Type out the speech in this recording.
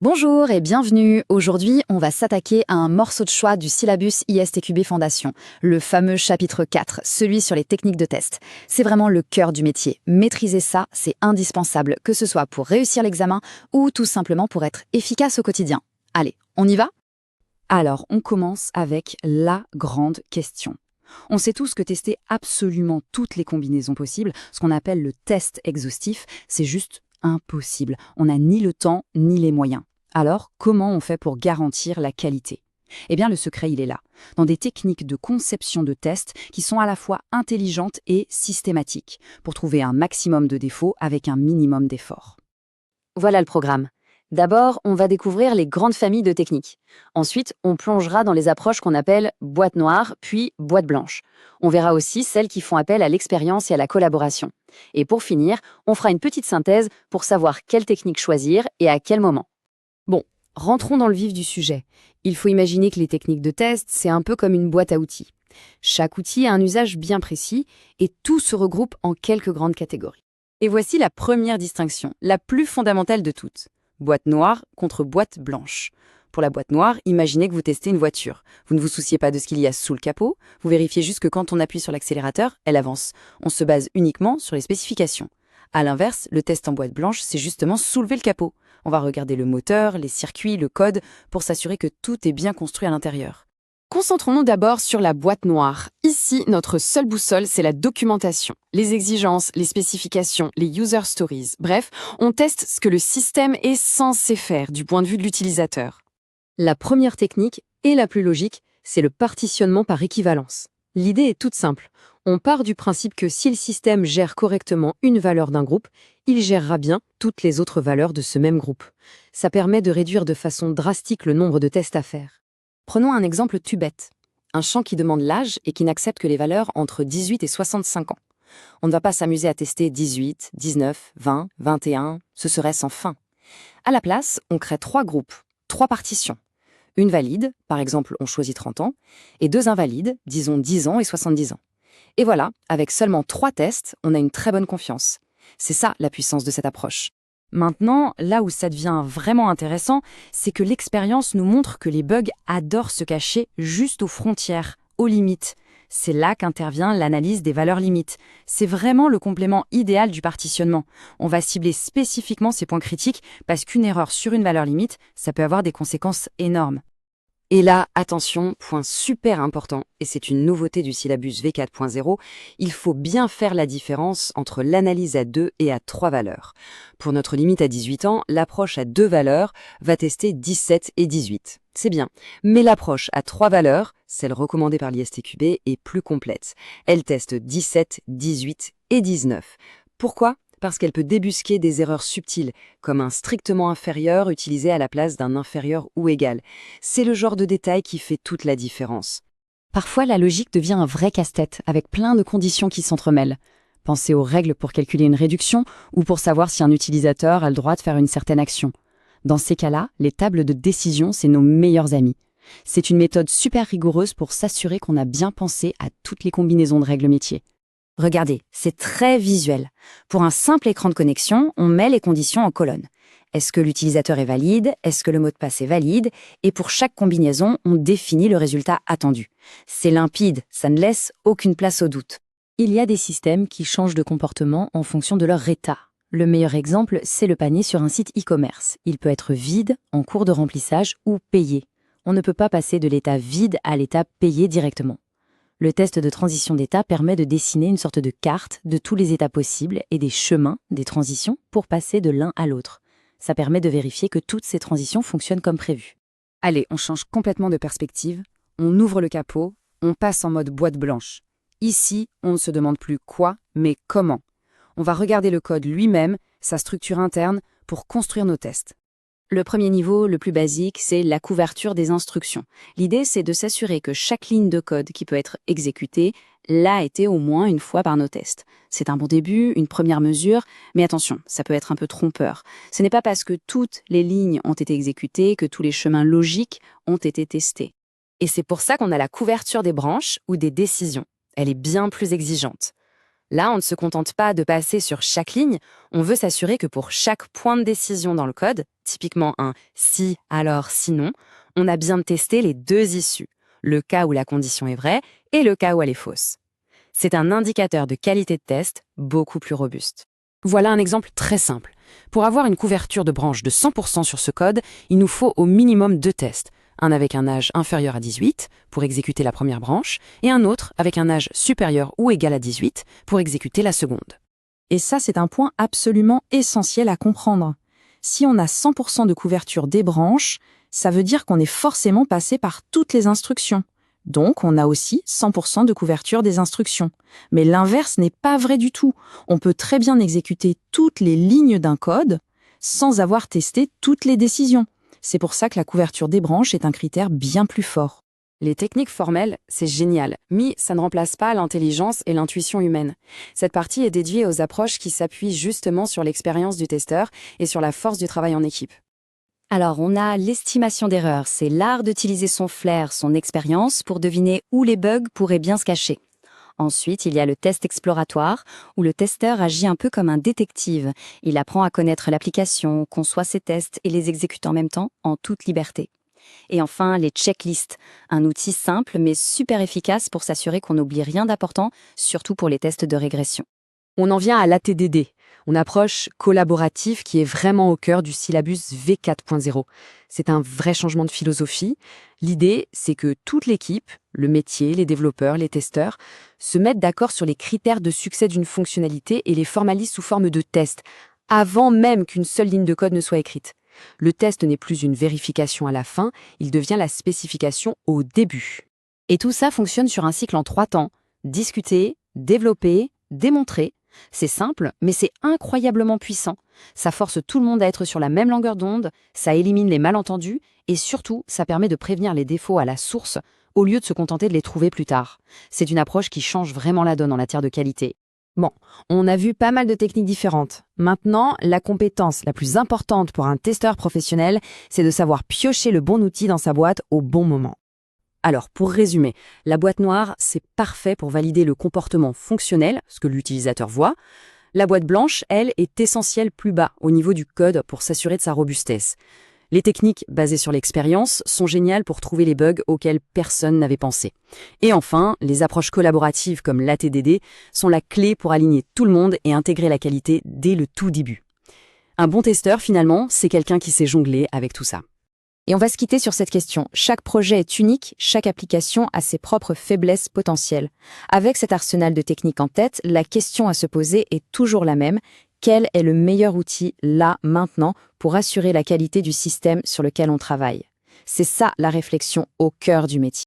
Bonjour et bienvenue. Aujourd'hui, on va s'attaquer à un morceau de choix du syllabus ISTQB Fondation, le fameux chapitre 4, celui sur les techniques de test. C'est vraiment le cœur du métier. Maîtriser ça, c'est indispensable, que ce soit pour réussir l'examen ou tout simplement pour être efficace au quotidien. Allez, on y va ? Alors, on commence avec la grande question. On sait tous que tester absolument toutes les combinaisons possibles, ce qu'on appelle le test exhaustif, c'est juste impossible. On n'a ni le temps ni les moyens. Alors, comment on fait pour garantir la qualité ? Eh bien, le secret, il est là, dans des techniques de conception de tests qui sont à la fois intelligentes et systématiques, pour trouver un maximum de défauts avec un minimum d'efforts. Voilà le programme. D'abord, on va découvrir les grandes familles de techniques. Ensuite, on plongera dans les approches qu'on appelle boîte noire, puis boîte blanche. On verra aussi celles qui font appel à l'expérience et à la collaboration. Et pour finir, on fera une petite synthèse pour savoir quelle technique choisir et à quel moment. Bon, rentrons dans le vif du sujet. Il faut imaginer que les techniques de test, c'est un peu comme une boîte à outils. Chaque outil a un usage bien précis et tout se regroupe en quelques grandes catégories. Et voici la première distinction, la plus fondamentale de toutes. Boîte noire contre boîte blanche. Pour la boîte noire, imaginez que vous testez une voiture. Vous ne vous souciez pas de ce qu'il y a sous le capot, vous vérifiez juste que quand on appuie sur l'accélérateur, elle avance. On se base uniquement sur les spécifications. À l'inverse, le test en boîte blanche, c'est justement soulever le capot. On va regarder le moteur, les circuits, le code, pour s'assurer que tout est bien construit à l'intérieur. Concentrons-nous d'abord sur la boîte noire. Ici, notre seule boussole, c'est la documentation. Les exigences, les spécifications, les user stories. Bref, on teste ce que le système est censé faire du point de vue de l'utilisateur. La première technique, et la plus logique, c'est le partitionnement par équivalence. L'idée est toute simple. On part du principe que si le système gère correctement une valeur d'un groupe, il gérera bien toutes les autres valeurs de ce même groupe. Ça permet de réduire de façon drastique le nombre de tests à faire. Prenons un exemple tout bête. Un champ qui demande l'âge et qui n'accepte que les valeurs entre 18 et 65 ans. On ne va pas s'amuser à tester 18, 19, 20, 21, ce serait sans fin. À la place, on crée 3 groupes, 3 partitions. Une valide, par exemple on choisit 30 ans, et 2 invalides, disons 10 ans et 70 ans. Et voilà, avec seulement 3 tests, on a une très bonne confiance. C'est ça la puissance de cette approche. Maintenant, là où ça devient vraiment intéressant, c'est que l'expérience nous montre que les bugs adorent se cacher juste aux frontières, aux limites. C'est là qu'intervient l'analyse des valeurs limites. C'est vraiment le complément idéal du partitionnement. On va cibler spécifiquement ces points critiques parce qu'une erreur sur une valeur limite, ça peut avoir des conséquences énormes. Et là, attention, point super important, et c'est une nouveauté du syllabus V4.0, il faut bien faire la différence entre l'analyse à 2 et à 3 valeurs. Pour notre limite à 18 ans, l'approche à 2 valeurs va tester 17 et 18. C'est bien. Mais l'approche à 3 valeurs, celle recommandée par l'ISTQB, est plus complète. Elle teste 17, 18 et 19. Pourquoi ? Parce qu'elle peut débusquer des erreurs subtiles, comme un strictement inférieur utilisé à la place d'un inférieur ou égal. C'est le genre de détail qui fait toute la différence. Parfois, la logique devient un vrai casse-tête, avec plein de conditions qui s'entremêlent. Pensez aux règles pour calculer une réduction ou pour savoir si un utilisateur a le droit de faire une certaine action. Dans ces cas-là, les tables de décision, c'est nos meilleurs amis. C'est une méthode super rigoureuse pour s'assurer qu'on a bien pensé à toutes les combinaisons de règles métiers. Regardez, c'est très visuel. Pour un simple écran de connexion, on met les conditions en colonne. Est-ce que l'utilisateur est valide ? Est-ce que le mot de passe est valide ? Et pour chaque combinaison, on définit le résultat attendu. C'est limpide, ça ne laisse aucune place au doute. Il y a des systèmes qui changent de comportement en fonction de leur état. Le meilleur exemple, c'est le panier sur un site e-commerce. Il peut être vide, en cours de remplissage ou payé. On ne peut pas passer de l'état vide à l'état payé directement. Le test de transition d'état permet de dessiner une sorte de carte de tous les états possibles et des chemins, des transitions, pour passer de l'un à l'autre. Ça permet de vérifier que toutes ces transitions fonctionnent comme prévu. Allez, on change complètement de perspective, on ouvre le capot, on passe en mode boîte blanche. Ici, on ne se demande plus quoi, mais comment. On va regarder le code lui-même, sa structure interne, pour construire nos tests. Le premier niveau, le plus basique, c'est la couverture des instructions. L'idée, c'est de s'assurer que chaque ligne de code qui peut être exécutée l'a été au moins une fois par nos tests. C'est un bon début, une première mesure, mais attention, ça peut être un peu trompeur. Ce n'est pas parce que toutes les lignes ont été exécutées que tous les chemins logiques ont été testés. Et c'est pour ça qu'on a la couverture des branches ou des décisions. Elle est bien plus exigeante. Là, on ne se contente pas de passer sur chaque ligne, on veut s'assurer que pour chaque point de décision dans le code, typiquement un si, alors, sinon, on a bien testé les deux issues, le cas où la condition est vraie et le cas où elle est fausse. C'est un indicateur de qualité de test beaucoup plus robuste. Voilà un exemple très simple. Pour avoir une couverture de branche de 100% sur ce code, il nous faut au minimum 2 tests. Un avec un âge inférieur à 18 pour exécuter la première branche et un autre avec un âge supérieur ou égal à 18 pour exécuter la seconde. Et ça, c'est un point absolument essentiel à comprendre. Si on a 100% de couverture des branches, ça veut dire qu'on est forcément passé par toutes les instructions. Donc, on a aussi 100% de couverture des instructions. Mais l'inverse n'est pas vrai du tout. On peut très bien exécuter toutes les lignes d'un code sans avoir testé toutes les décisions. C'est pour ça que la couverture des branches est un critère bien plus fort. Les techniques formelles, c'est génial, mais ça ne remplace pas l'intelligence et l'intuition humaine. Cette partie est dédiée aux approches qui s'appuient justement sur l'expérience du testeur et sur la force du travail en équipe. Alors, on a l'estimation d'erreur. C'est l'art d'utiliser son flair, son expérience pour deviner où les bugs pourraient bien se cacher. Ensuite, il y a le test exploratoire, où le testeur agit un peu comme un détective. Il apprend à connaître l'application, conçoit ses tests et les exécute en même temps, en toute liberté. Et enfin, les checklists, un outil simple mais super efficace pour s'assurer qu'on n'oublie rien d'important, surtout pour les tests de régression. On en vient à l'ATDD, une approche collaborative qui est vraiment au cœur du syllabus V4.0. C'est un vrai changement de philosophie. L'idée, c'est que toute l'équipe, le métier, les développeurs, les testeurs, se mettent d'accord sur les critères de succès d'une fonctionnalité et les formalisent sous forme de test, avant même qu'une seule ligne de code ne soit écrite. Le test n'est plus une vérification à la fin, il devient la spécification au début. Et tout ça fonctionne sur un cycle en 3 temps. Discuter, développer, démontrer. C'est simple, mais c'est incroyablement puissant. Ça force tout le monde à être sur la même longueur d'onde, ça élimine les malentendus et surtout, ça permet de prévenir les défauts à la source au lieu de se contenter de les trouver plus tard. C'est une approche qui change vraiment la donne en matière de qualité. Bon, on a vu pas mal de techniques différentes. Maintenant, la compétence la plus importante pour un testeur professionnel, c'est de savoir piocher le bon outil dans sa boîte au bon moment. Alors, pour résumer, la boîte noire, c'est parfait pour valider le comportement fonctionnel, ce que l'utilisateur voit. La boîte blanche, elle, est essentielle plus bas, au niveau du code, pour s'assurer de sa robustesse. Les techniques basées sur l'expérience sont géniales pour trouver les bugs auxquels personne n'avait pensé. Et enfin, les approches collaboratives comme l'ATDD sont la clé pour aligner tout le monde et intégrer la qualité dès le tout début. Un bon testeur, finalement, c'est quelqu'un qui sait jongler avec tout ça. Et on va se quitter sur cette question. Chaque projet est unique, chaque application a ses propres faiblesses potentielles. Avec cet arsenal de techniques en tête, la question à se poser est toujours la même. Quel est le meilleur outil, là, maintenant, pour assurer la qualité du système sur lequel on travaille? C'est ça la réflexion au cœur du métier.